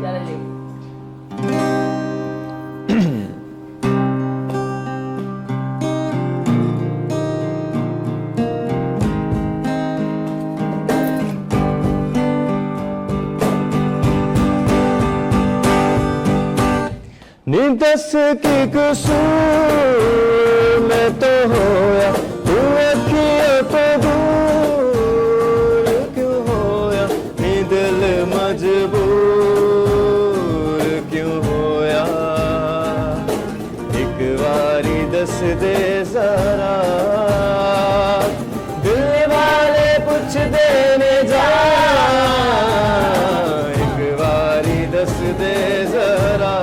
ਚੱਲ ਜੀ। नी दस की कसूर मैं तो होया तू अखियों तो दूर क्यों होया नी दिल मजबूर क्यों होया एक बारी दस दे जरा दिल वाले पुछदे ने जा एक बारी दस दे जरा